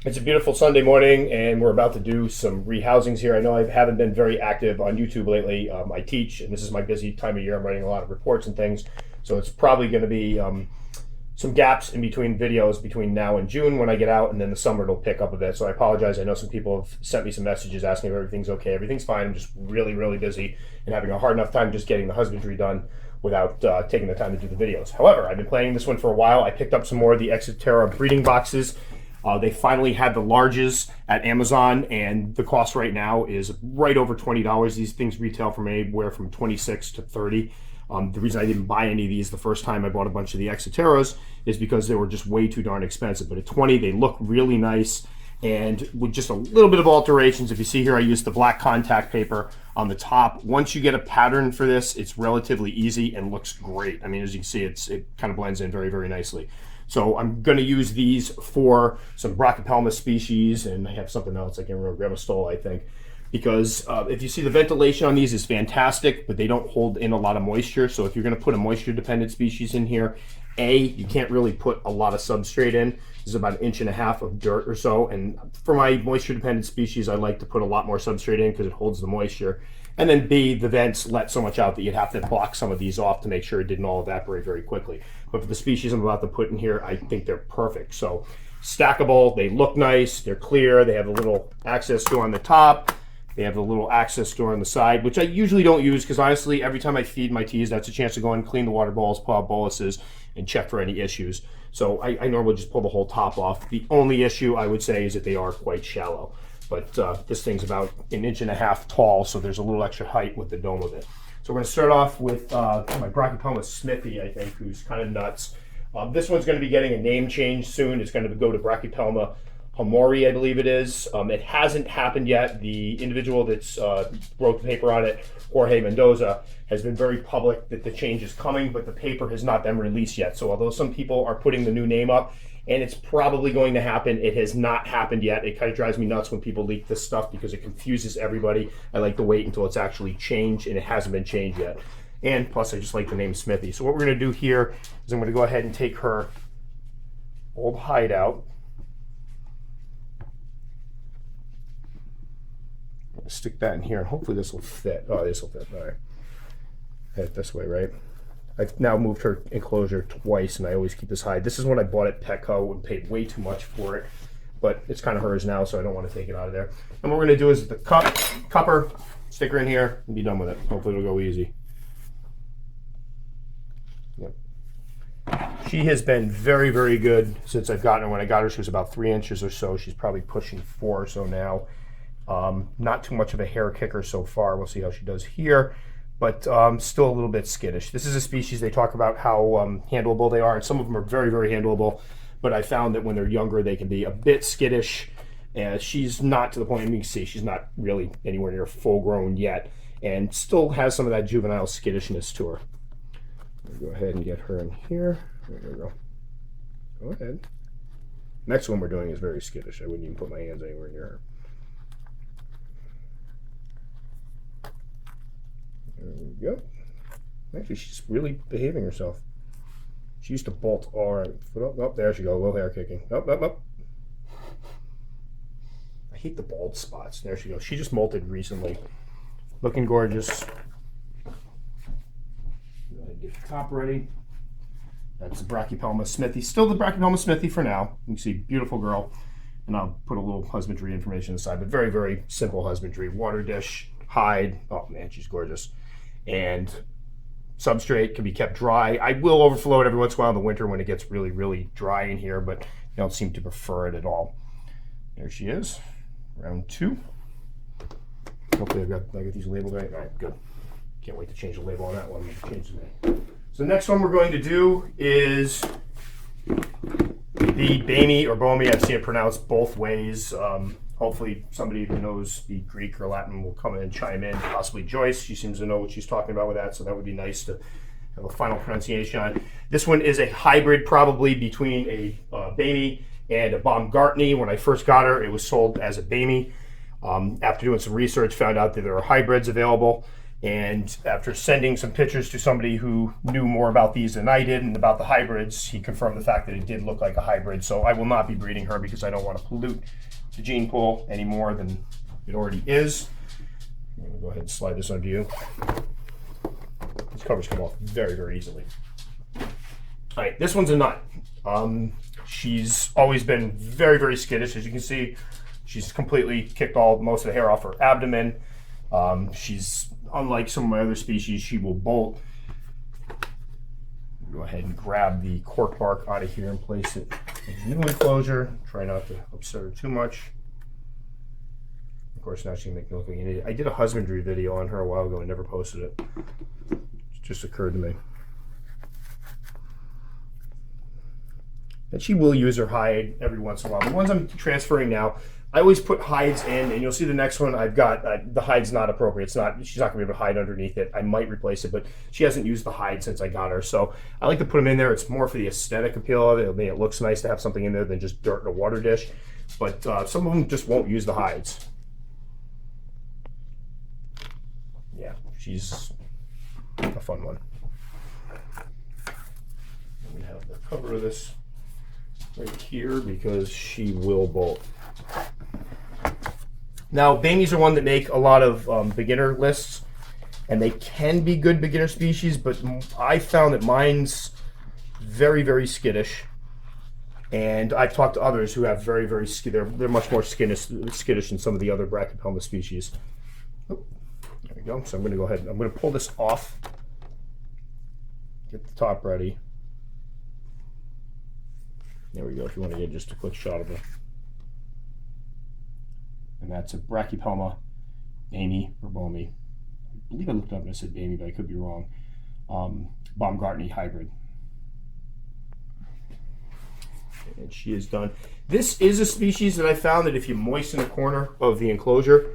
It's a beautiful Sunday morning, and we're about to do some rehousings here. I know I haven't been very active on YouTube lately. I teach, and this is my busy time of year. I'm writing a lot of reports and things, so it's probably going to be some gaps in between videos between now and June when I get out, and then the summer it'll pick up a bit. So I apologize. I know some people have sent me some messages asking if everything's okay. Everything's fine. I'm just really, really busy and having a hard enough time just getting the husbandry done without taking the time to do the videos. However, I've been planning this one for a while. I picked up some more of the Exo Terra breeding boxes. They finally had the larges at Amazon, and the cost right now is right over $20. These things retail from anywhere from $26 to $30. The reason I didn't buy any of these the first time I bought a bunch of the Exo Terras is because they were just way too darn expensive. But at $20, they look really nice, and with just a little bit of alterations. If you see here, I used the black contact paper on the top. Once you get a pattern for this, it's relatively easy and looks great. I mean, as you can see, it kind of blends in very, very nicely. So I'm going to use these for some Brachypelma species, and I have something else I can't remember, Gramostol, I think, because if you see, the ventilation on these is fantastic, but they don't hold in a lot of moisture. So if you're going to put a moisture-dependent species in here, you can't really put a lot of substrate in. This is about 1.5 inches of dirt or so, and for my moisture-dependent species, I like to put a lot more substrate in because it holds the moisture. And then B, the vents let so much out that you'd have to block some of these off to make sure it didn't all evaporate very quickly. But for the species I'm about to put in here, I think they're perfect. So stackable, they look nice, they're clear, they have a little access door on the top, they have a little access door on the side, which I usually don't use because honestly, every time I feed my teas, that's a chance to go and clean the water balls, pull out boluses, and check for any issues. So I normally just pull the whole top off. The only issue I would say is that they are quite shallow. But this thing's about 1.5 inches tall, so there's a little extra height with the dome of it. So we're going to start off with my Brachypelma smithi, I think, who's kind of nuts. This one's going to be getting a name change soon. It's going to go to Brachypelma hamorii, I believe it is. It hasn't happened yet. The individual that's wrote the paper on it, Jorge Mendoza, has been very public that the change is coming, but the paper has not been released yet. So although some people are putting the new name up, and it's probably going to happen, it has not happened yet. It kind of drives me nuts when people leak this stuff because it confuses everybody. I like to wait until it's actually changed, and it hasn't been changed yet. And plus, I just like the name Smithy. So what we're going to do here is I'm going to go ahead and take her old hide out. I'm going to stick that in here, and hopefully this will fit. Oh, this will fit. All right. Head it this way, right? I've now moved her enclosure twice, and I always keep this hide. This is when I bought at Petco and paid way too much for it, but it's kind of hers now, so I don't want to take it out of there. And what we're going to do is the cupper, stick her in here, and be done with it. Hopefully it'll go easy. Yep. She has been very, very good since I've gotten her. When I got her, she was about 3 inches or so. She's probably pushing 4 or so now. Not too much of a hair kicker so far. We'll see how she does here. But still a little bit skittish. This is a species they talk about how handleable they are, and some of them are very, very handleable, but I found that when they're younger, they can be a bit skittish, and she's not to the point, you can see, she's not really anywhere near full grown yet, and still has some of that juvenile skittishness to her. Go ahead and get her in here. There we go. Go ahead. Next one we're doing is very skittish. I wouldn't even put my hands anywhere near her. There we go. Actually, she's really behaving herself. She used to bolt all right. Oh, there she goes. A little hair kicking. Up. I hate the bald spots. There she goes. She just molted recently. Looking gorgeous. Go ahead and get the top ready. That's the Brachypelma smithi. Still the Brachypelma smithi for now. You can see, beautiful girl. And I'll put a little husbandry information aside, but very, very simple husbandry. Water dish, hide. Oh man, she's gorgeous. And substrate can be kept dry. I will overflow it every once in a while in the winter when it gets really, really dry in here, but I don't seem to prefer it at all. There she is, round 2. Hopefully I got these labeled right. All right, good. Can't wait to change the label on that one. Change the name. So the next one we're going to do is the boehmei or boehmei. I've seen it pronounced both ways. Hopefully somebody who knows the Greek or Latin will come in and chime in, possibly Joyce. She seems to know what she's talking about with that, so that would be nice to have a final pronunciation on it. This one is a hybrid probably between a boehmei and a Baumgartneri. When I first got her, it was sold as a boehmei. After doing some research, found out that there are hybrids available. And after sending some pictures to somebody who knew more about these than I did and about the hybrids, he confirmed the fact that it did look like a hybrid. So I will not be breeding her because I don't want to pollute the gene pool any more than it already is. I'm going to go ahead and slide this onto you. These covers come off very, very easily. All right, this one's a nut. She's always been very, very skittish. As you can see, she's completely kicked most of the hair off her abdomen. She's unlike some of my other species, she will bolt. Go ahead and grab the cork bark out of here and place it in the new enclosure. Try not to upset her too much. Of course, now she can make me look like an idiot. I did a husbandry video on her a while ago and never posted it. It just occurred to me. And she will use her hide every once in a while. The ones I'm transferring now, I always put hides in, and you'll see the next one I've got, the hide's not appropriate. She's not going to be able to hide underneath it. I might replace it, but she hasn't used the hide since I got her. So I like to put them in there. It's more for the aesthetic appeal of it. I mean, it looks nice to have something in there than just dirt in a water dish. But some of them just won't use the hides. Yeah, she's a fun one. We have the cover of this right here because she will bolt. Now, boehmeis are one that make a lot of beginner lists, and they can be good beginner species, but I found that mine's very, very skittish. And I've talked to others who have very, very they're much more skittish than some of the other brachypelma species. Oh, there we go. So I'm going to go ahead and I'm going to pull this off, get the top ready. There we go. If you want to get just a quick shot of it. And that's a brachypelma, boehmei or boehmei. I believe I looked up and I said boehmei, but I could be wrong. Baumgartneri hybrid. And she is done. This is a species that I found that if you moisten the corner of the enclosure,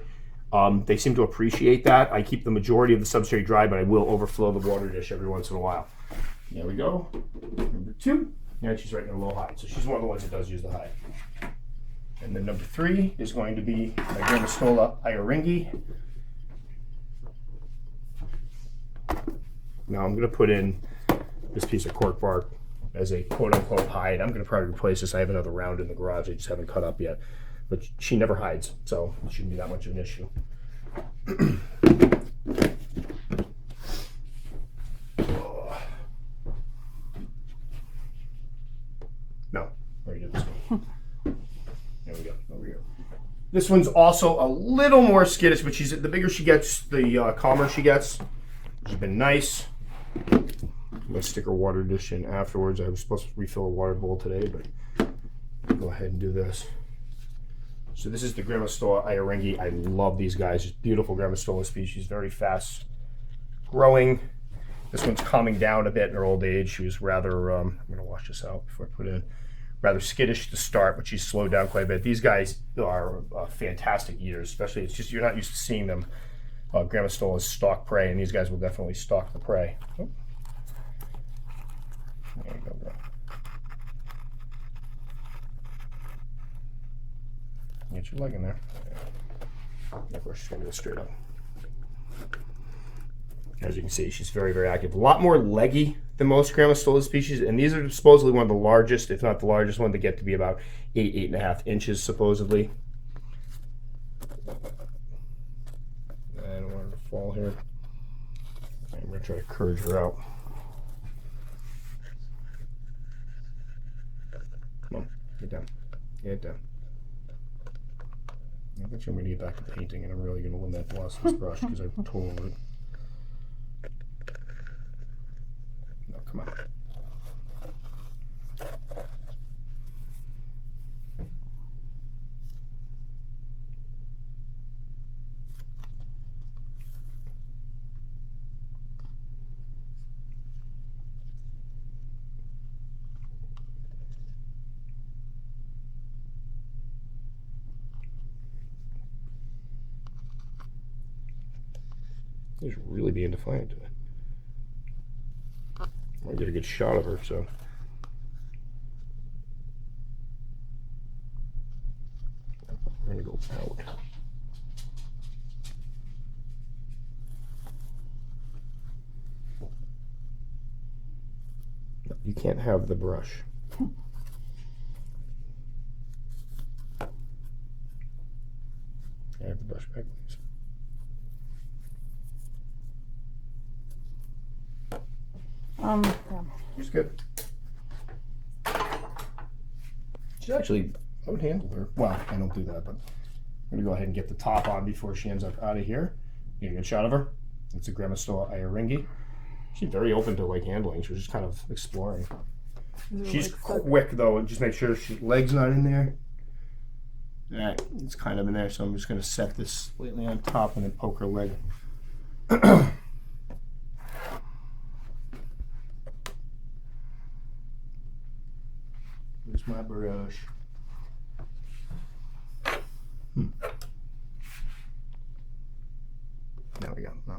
they seem to appreciate that. I keep the majority of the substrate dry, but I will overflow the water dish every once in a while. There we go. Number 2. And she's right in a low hide. So she's one of the ones that does use the hide. And then number 3 is going to be my Grammostola iheringi. Now I'm going to put in this piece of cork bark as a quote-unquote hide. I'm going to probably replace this. I have another round in the garage I just haven't cut up yet. But she never hides, so it shouldn't be that much of an issue. No, already did this one. There we go, over here. This one's also a little more skittish, but the bigger she gets, the calmer she gets. She's been nice. I'm going to stick her water dish in afterwards. I was supposed to refill a water bowl today, but I'll go ahead and do this. So this is the Grammostola iheringi. I love these guys. Just beautiful Grammostola species, very fast growing. This one's calming down a bit in her old age. She was rather, I'm going to wash this out before I put it in. Rather skittish to start, but she's slowed down quite a bit. These guys are fantastic eaters, especially it's just you're not used to seeing them. Grammostolas stalk prey, and these guys will definitely stalk the prey. Oh. There you go, bro. Get your leg in there. Of course, she's going to go straight up. As you can see, she's very, very active. A lot more leggy than most Grammostola species, and these are supposedly one of the largest, if not the largest one, to get to be about 8.5 inches, supposedly. I don't want her to fall here. I'm going to try to courage her out. Come on, get down. Get down. I bet you I'm going to get back to painting, and I'm really going to limit the loss of this brush because I've totaled it. No, come on. He's really being defiant today. I get a good shot of her, so. We're gonna go out. You can't have the brush. I have the brush back, please. Yeah. It's good. She's actually, I would handle her. Well, I don't do that, but I'm gonna go ahead and get the top on before she ends up out of here. Get a good shot of her. It's a Grandma iheringi. She's very open to like handling. She was just kind of exploring. She's quick though, and just make sure she legs not in there. That it's kind of in there, so I'm just gonna set this slightly on top and then poke her leg. Here's my brush. There we go. Oh.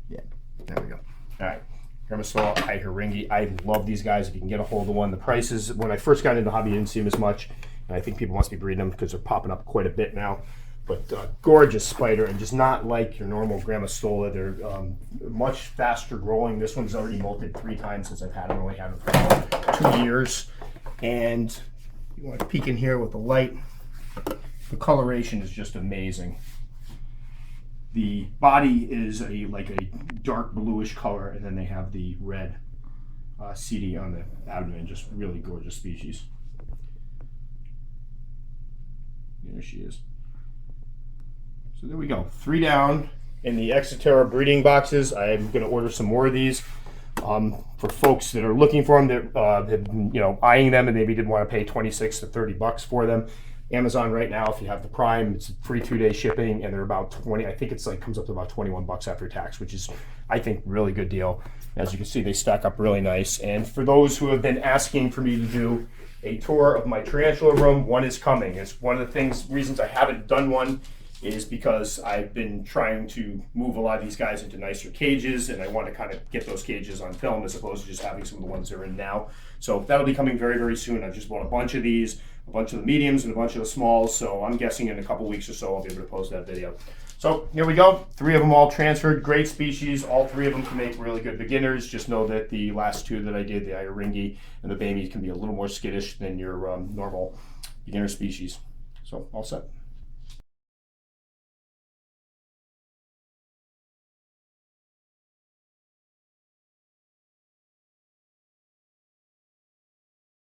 Yeah, there we go. All right. Grandma iheringi. I love these guys if you can get a hold of one. The prices, when I first got into the hobby, I didn't see them as much. And I think people must be breeding them because they're popping up quite a bit now. But gorgeous spider, and just not like your normal Grandma Stola. They're much faster growing. This one's already molted 3 times since I've had them. I only had them for about 2 years. And you want to peek in here with the light. The coloration is just amazing. The body is like a dark bluish color, and then they have the red CD on the abdomen. Just really gorgeous species. There she is. So there we go. 3 down in the Exo Terra breeding boxes. I'm going to order some more of these for folks that are looking for them, that have been, eyeing them and maybe didn't want to pay $26 to $30 for them. Amazon right now, if you have the Prime, it's free 2-day shipping, and they're about 20. I think it's like comes up to about $21 after tax, which is, I think, really good deal. As you can see, they stack up really nice. And for those who have been asking for me to do a tour of my tarantula room, one is coming. It's one of the reasons I haven't done one is because I've been trying to move a lot of these guys into nicer cages, and I want to kind of get those cages on film as opposed to just having some of the ones they're in now. So that'll be coming very, very soon. I just bought a bunch of these, a bunch of the mediums and a bunch of the smalls, so I'm guessing in a couple weeks or so I'll be able to post that video. So here we go, 3 of them all transferred, great species, all 3 of them can make really good beginners. Just know that the last 2 that I did, the iheringi and the boehmei, can be a little more skittish than your normal beginner species. So all set.